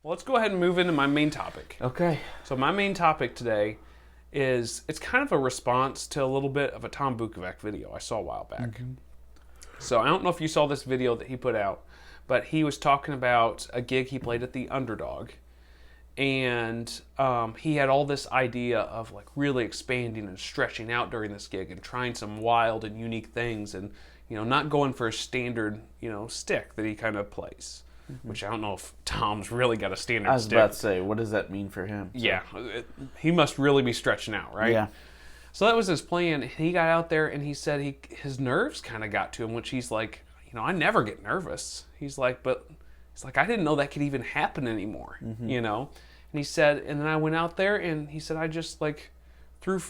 Well, let's go ahead and move into my main topic. Okay. So my main topic today is, it's kind of a response to a little bit of a Tom Bukovac video I saw a while back. Mm-hmm. So I don't know if you saw this video that he put out, but he was talking about a gig he played at the Underdog. And he had all this idea of like really expanding and stretching out during this gig and trying some wild and unique things, and not going for a standard stick that he kind of plays. Mm-hmm. Which I don't know if Tom's really got a standard stick. I was about to say, what does that mean for him? So. Yeah, he must really be stretching out, right? Yeah. So that was his plan. He got out there and he said his nerves kind of got to him, which he's like, I never get nervous. He's like, I didn't know that could even happen anymore, Mm-hmm. And he said, and then I went out there and he said, I just like threw,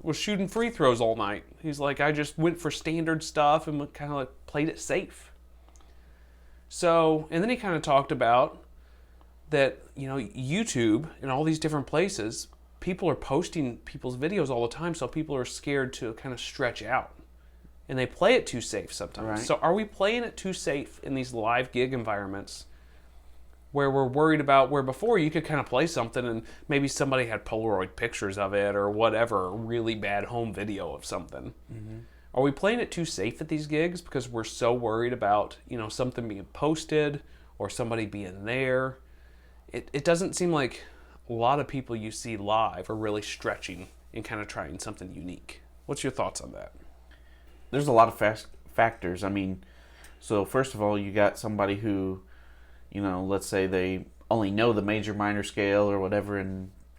was shooting free throws all night. He's like, I just went for standard stuff and kind of like played it safe. So, and then he kind of talked about that, YouTube and all these different places, people are posting people's videos all the time, so people are scared to kind of stretch out. And they play it too safe sometimes. Right. So are we playing it too safe in these live gig environments where we're worried about, where before you could kind of play something and maybe somebody had Polaroid pictures of it or whatever, a really bad home video of something. Mm-hmm. Are we playing it too safe at these gigs because we're so worried about, something being posted or somebody being there? It doesn't seem like a lot of people you see live are really stretching and kind of trying something unique. What's your thoughts on that? There's a lot of factors. I mean, so first of all, you got somebody who, let's say they only know the major minor scale or whatever,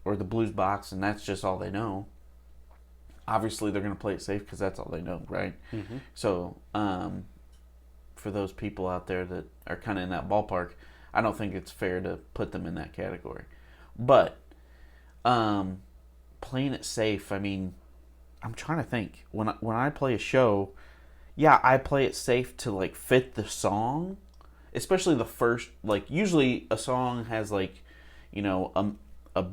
or the blues box, and that's just all they know. Obviously, they're going to play it safe because that's all they know, right? Mm-hmm. So, for those people out there that are kind of in that ballpark, I don't think it's fair to put them in that category. But playing it safe, I mean, I'm trying to think. When I play a show, yeah, I play it safe to like fit the song, especially the first. Like usually a song has like, a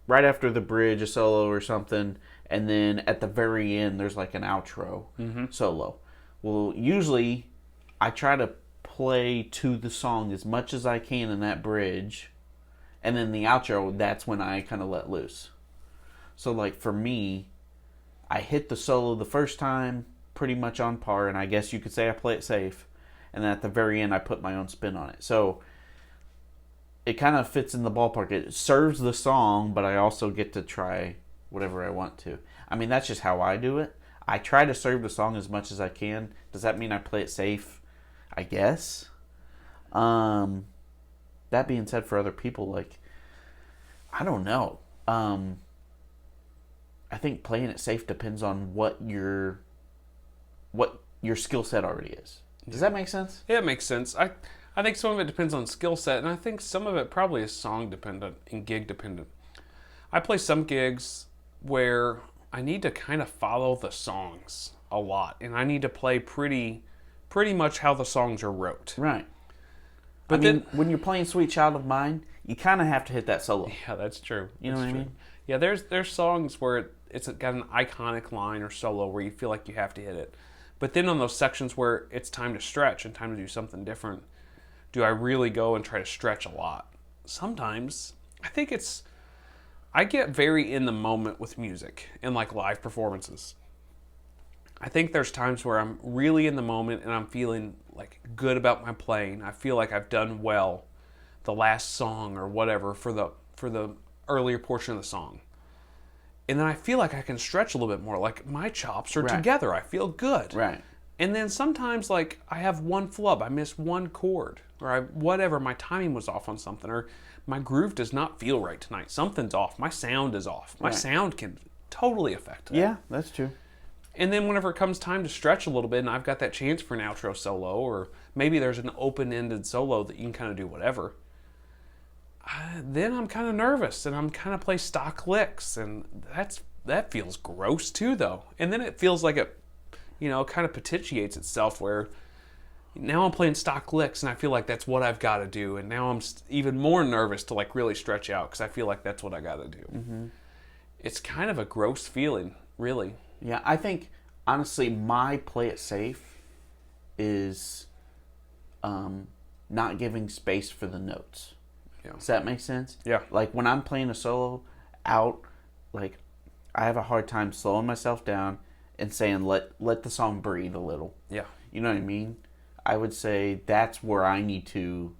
right after the bridge a solo or something, and then at the very end there's like an outro solo. Well, usually I try to play to the song as much as I can in that bridge, and then the outro, that's when I kind of let loose. So like for me, I hit the solo the first time pretty much on par, and I guess you could say I play it safe, and then at the very end I put my own spin on it. So it kind of fits in the ballpark. It serves the song, but I also get to try whatever I want to. I mean, that's just how I do it. I try to serve the song as much as I can. Does that mean I play it safe? I guess. That being said, for other people, like, I don't know. I think playing it safe depends on what your skill set already is. Does that make sense? Yeah, it makes sense. I think some of it depends on skill set, and I think some of it probably is song dependent and gig dependent. I play some gigs where I need to kind of follow the songs a lot, and I need to play pretty much how the songs are wrote. Right. But then when you're playing Sweet Child of Mine, you kind of have to hit that solo. Yeah, that's true. You know what I mean? Yeah, there's songs where it's got an iconic line or solo where you feel like you have to hit it. But then on those sections where it's time to stretch and time to do something different, do I really go and try to stretch a lot? Sometimes. I get very in the moment with music and like live performances. I think there's times where I'm really in the moment and I'm feeling like good about my playing. I feel like I've done well the last song or whatever for the earlier portion of the song. And then I feel like I can stretch a little bit more. Like my chops are together. I feel good. Right. And then sometimes like I have one flub. I miss one chord or whatever. My timing was off on something, or my groove does not feel right tonight. Something's off. My sound is off. My sound can totally affect that. Yeah, that's true. And then whenever it comes time to stretch a little bit and I've got that chance for an outro solo, or maybe there's an open-ended solo that you can kind of do whatever, then I'm kind of nervous and I'm kind of play stock licks, and that feels gross too though. And then it feels like it, kind of potentiates itself where now I'm playing stock licks and I feel like that's what I've got to do, and now I'm even more nervous to like really stretch out because I feel like that's what I got to do. Mm-hmm. It's kind of a gross feeling, really. Yeah, I think, honestly, my play it safe is not giving space for the notes. Yeah. Does that make sense? Yeah. Like when I'm playing a solo out, like I have a hard time slowing myself down and saying let the song breathe a little. Yeah. You know what I mean? I would say that's where I need to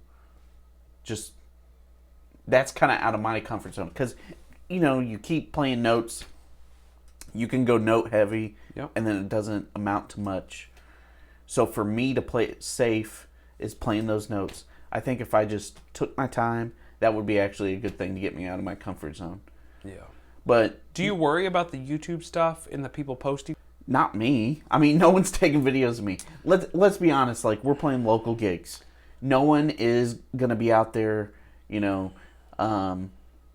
just, that's kind of out of my comfort zone. Because, you keep playing notes, you can go note heavy, Yep. and then it doesn't amount to much. So for me to play it safe is playing those notes. I think if I just took my time, that would be actually a good thing to get me out of my comfort zone. Yeah. But Do you worry about the YouTube stuff and the people posting? not me. I mean, no one's taking videos of me. Let's be honest. Like, we're playing local gigs. No one is gonna be out there,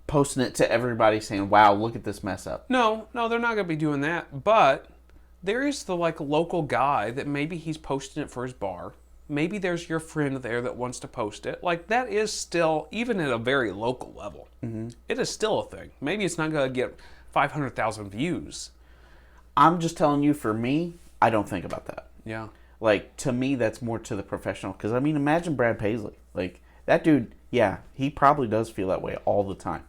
posting it to everybody saying, "Wow, look at this mess up." No, they're not going to be doing that. But there is the local guy that maybe he's posting it for his bar. Maybe there's your friend there that wants to post it. Like, that is still, even at a very local level, it is still a thing. Maybe it's not going to get 500,000 views. I'm just telling you, for me, I don't think about that. Yeah. Like, to me, that's more to the professional. Because, I mean, imagine Brad Paisley. Like, that dude, yeah, he probably does feel that way all the time.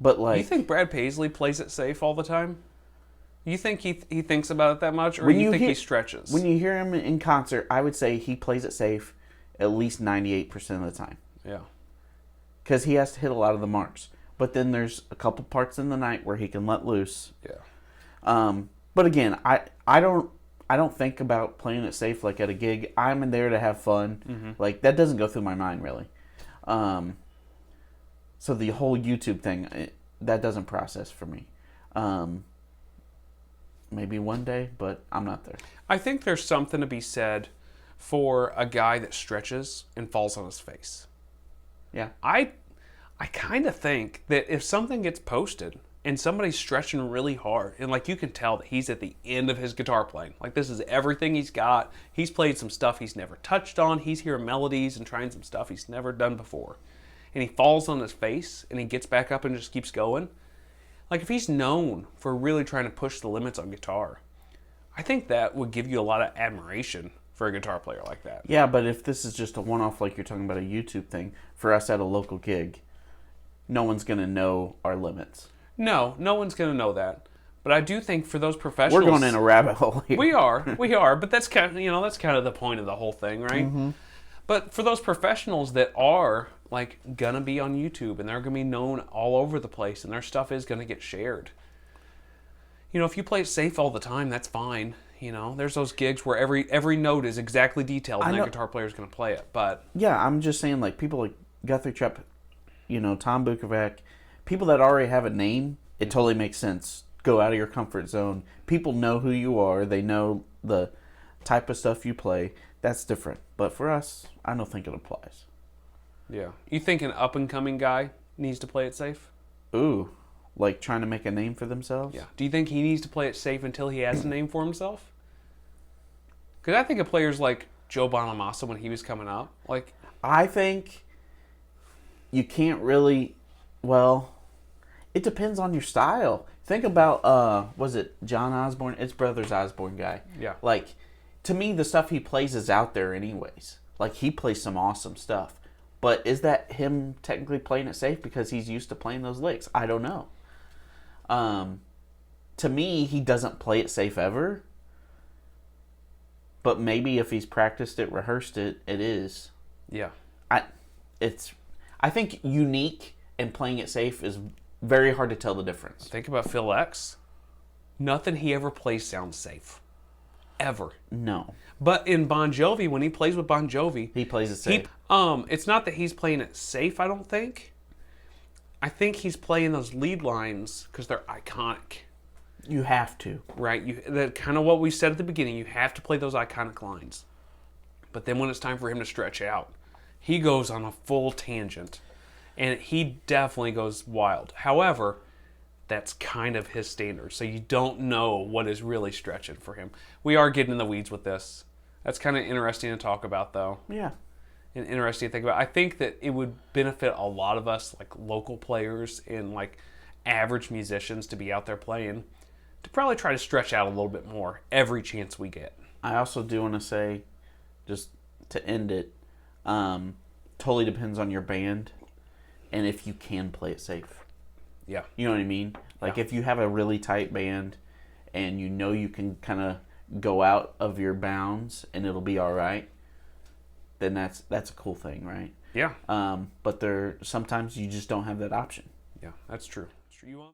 But, like... You think Brad Paisley plays it safe all the time? You think he thinks about it that much? Or When you you think hear- he stretches? When you hear him in concert, I would say he plays it safe at least 98% of the time. Yeah. Because he has to hit a lot of the marks. But then there's a couple parts in the night where he can let loose. Yeah. But again, I don't think about playing it safe like at a gig. I'm in there to have fun. Mm-hmm. Like, that doesn't go through my mind really. So the whole YouTube thing, that doesn't process for me. Maybe one day, but I'm not there. I think there's something to be said for a guy that stretches and falls on his face. Yeah. I kind of think that if something gets posted and somebody's stretching really hard, and you can tell that he's at the end of his guitar playing, this is everything he's got. He's played some stuff he's never touched on. He's hearing melodies and trying some stuff he's never done before. And he falls on his face and he gets back up and just keeps going. If he's known for really trying to push the limits on guitar, I think that would give you a lot of admiration for a guitar player like that. Yeah, but if this is just a one-off, like you're talking about a YouTube thing, for us at a local gig, no one's going to know our limits. No one's going to know that. But I do think for those professionals... We're going in a rabbit hole here. We are, but that's kind of, that's kind of the point of the whole thing, right? Mm-hmm. But for those professionals that are gonna be on YouTube and they're gonna be known all over the place and their stuff is gonna get shared. If you play it safe all the time, that's fine. There's those gigs where every note is exactly detailed and that guitar player is gonna play it. But yeah, I'm just saying, people like Guthrie Trepp, Tom Bukovac, people that already have a name, it totally makes sense. Go out of your comfort zone. People know who you are. They know the type of stuff you play. That's different. But for us, I don't think it applies. yeah, you think an up and coming guy needs to play it safe? Ooh, trying to make a name for themselves? Yeah. Do you think he needs to play it safe until he has a name for himself? Because I think of players like Joe Bonamassa when he was coming up. I think you can't really, it depends on your style. Think about, was it John Osborne? It's Brothers Osborne guy. Yeah. To me, the stuff he plays is out there anyways. He plays some awesome stuff. But is that him technically playing it safe because he's used to playing those licks? I don't know. To me, he doesn't play it safe ever. But maybe if he's practiced it, rehearsed it, it is. Yeah. I think unique and playing it safe is very hard to tell the difference. Think about Phil X. Nothing he ever plays sounds safe. Ever. No. But in Bon Jovi, when he plays with Bon Jovi, He plays it safe. it's not that he's playing it safe, I don't think. I think he's playing those lead lines because they're iconic. You have to. Right? That kind of what we said at the beginning. You have to play those iconic lines. But then when it's time for him to stretch out, he goes on a full tangent. And he definitely goes wild. However, that's kind of his standard. So you don't know what is really stretching for him. We are getting in the weeds with this. That's kind of interesting to talk about, though. Yeah. And interesting to think about. I think that it would benefit a lot of us, local players and average musicians, to be out there playing, to probably try to stretch out a little bit more every chance we get. I also do want to say, just to end it, totally depends on your band and if you can play it safe. Yeah. You know what I mean? Like Yeah. if you have a really tight band and you know you can kind of go out of your bounds and it'll be all right, then that's a cool thing, right? Yeah. But sometimes you just don't have that option. Yeah, that's true. You want